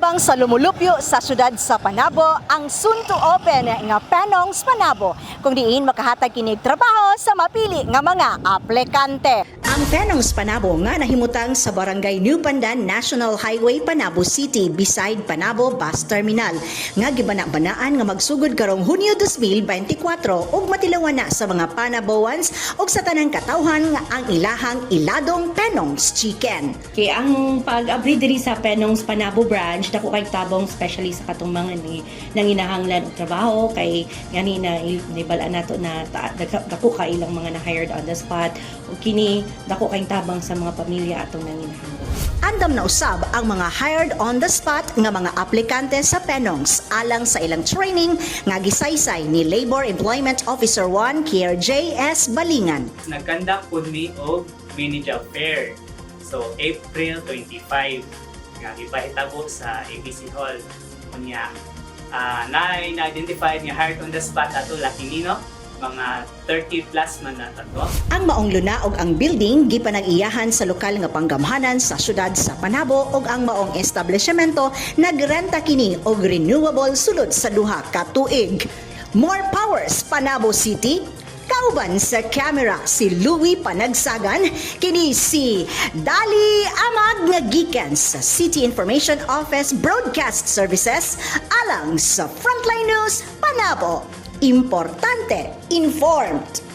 Tabang sa lumulupyo sa syudad sa Panabo ang soon to open nga Penongs Panabo kung diin makahatag kinig trabaho sa mapili nga mga aplikante. Ang Penongs Panabo nga nahimutang sa Barangay New Pandan National Highway Panabo City beside Panabo Bus Terminal nga gibana-banaan nga magsugod karong Hunyo 2024 ug matilawan na sa mga Panaboans ug sa tanang katawhan nga ang ilahang iladong Penongs Chicken. Kay ang pag-abri diri sa Penongs Panabo branch dako kay tabong especially sa katong mga ni nanginahanglan og trabaho kay ngani na nibalaan nato na dako ka ilang mga na hired on the spot ug kini dako kay tabang sa mga pamilya atong nanginahanglan. Andam na usab ang mga hired on the spot nga mga aplikante sa Penongs alang sa ilang training nga gisaysay ni Labor Employment Officer 1 Kier J.S. Balingan. Nagkandak po ni og mini job fair. So April 25 nga gipahitabo sa ABC Hall. Unya na-identified nga hired on the spot ato laki nino mga 30 plus man na tato. Ang maong luna og ang building gipanag-iyahan sa lokal nga panggamhanan sa syudad sa Panabo ug ang maong establishmento nagrenta kini og renewable sulod sa duha ka tuig. More powers Panabo City. Kauban sa camera si Louie Panagsagan, kini si Dali Amag nga gikan sa City Information Office Broadcast Services alang sa Frontline News Panabo. Importante, informed.